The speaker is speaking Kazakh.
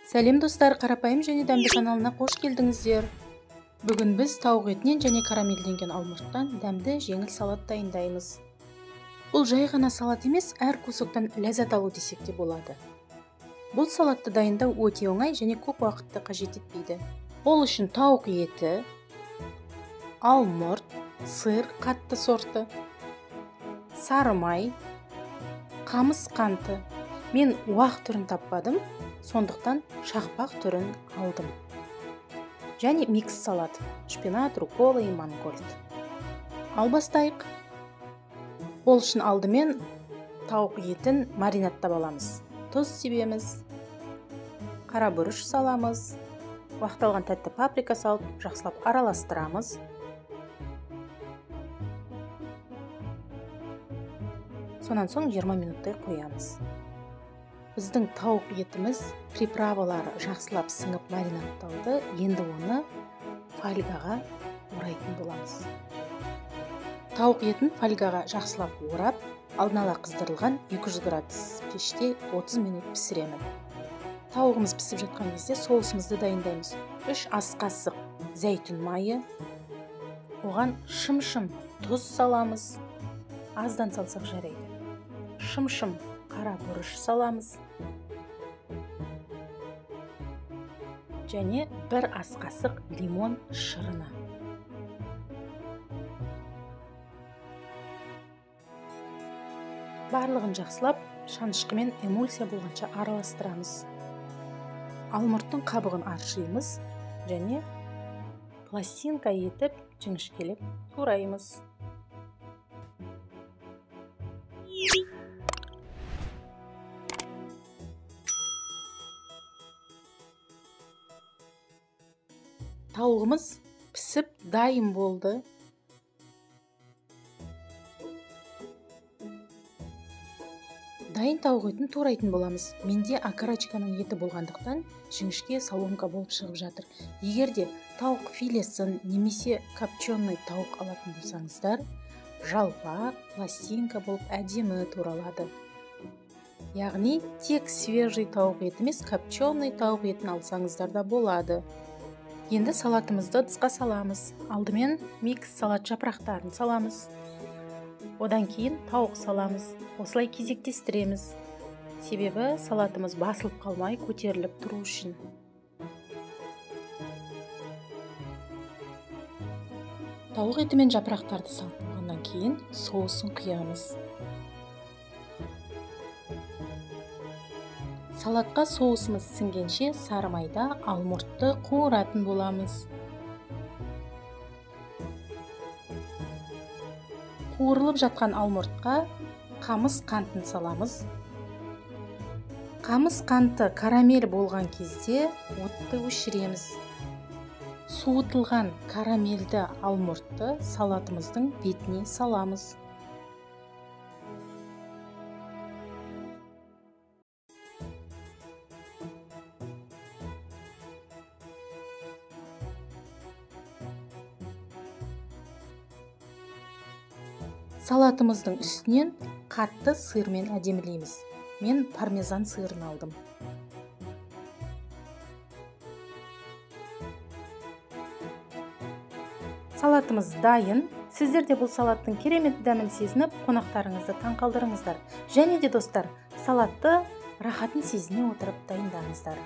Сәлем достар, қарапайым және дәмді каналына қош келдіңіздер. Бүгін біз тауық етінен және карамельденген алмұрттан дәмді жеңіл салат дайындаймыз. Бұл жай ғана салат емес, әр кусоктан ләззат алу десек те болады. Бұл салатты дайындау өте оңай және көп уақытты қажет етпейді. Ол үшін тауық еті, алмұрт, сыр қатты сорты, сары май, қамыс қанты. Мен уақ түрін таппадым, сондықтан шақпақ түрін алдым. Және микс салат, шпинат, руккола и мангольд. Ал бастайық. Ол үшін алдымен тауық етін маринадтап аламыз. Тұз себеміз, қара бұрыш саламыз, уақталған тәтті паприка салып, жақсылап араластырамыз. Сонан соң 20 минуттай қоямыз. Біздің тауық етіміз приправалары жақсылап сіңіп маринадталды. Енді оны фольгаға орайтын боламыз. Тауық етін фольгаға жақсылап орап, алдын ала қыздырылған 200 градус пеште 30 минут пісіремін. Тауығымыз пісіп жатқан кезде соусымызды дайындаймыз. 3 ас қасық зәйтүн майы, оған шым-шым тұз саламыз. Аздан салсақ жарайды. Шым-шым қара бұрыш саламыз. Және 1 ас қасық лимон шырыны. Барлығын жақсылап, шанышқымен эмульсия болғанша араластырамыз. Алмұрттың қабығын аршимыз және пластинка етіп, жіңішкелеп тураймыз. Тауығымыз пісіп дайын болды. Дайын тауық етін турайтын боламыз. Менде окорочканың еті болғандықтан жіңішке соломка болып шығып жатыр. Егерде тауық филесін немесе копченый тауық алатын болсаңыздар, жалпақ, пластинка болып әдемі туралады. Яғни тек свежий тауық еті емес, копченый тауық етін алсаңыздар да болады. Енді салатымызды ыдысқа саламыз. Алдымен микс салат жапырақтарын саламыз. Одан кейін тауық саламыз. Осылай кезектестіреміз. Себебі салатымыз басылып қалмай көтеріліп тұру үшін. Тауық еті мен жапырақтарды салып болғаннан кейін соусын құямыз. Салатқа соусымыз сіңгенше сары майда алмұртты қуыратын боламыз. Қуырылып жатқан алмұртқа қамыс қантын саламыз. Қамыс қанты карамель болған кезде отты өшіреміз. Суытылған карамельді алмұртты салатымыздың бетіне саламыз. Салатымыздың үстінен қатты сырмен әдемілейміз. Мен пармезан сырын алдым. Салатымыз дайын. Сіздер де бұл салаттың керемет дәмін сезініп, қонақтарыңызды таң қалдырыңыздар. Және де достар, салатты рахатын сезіне отырып дайындаңыздар.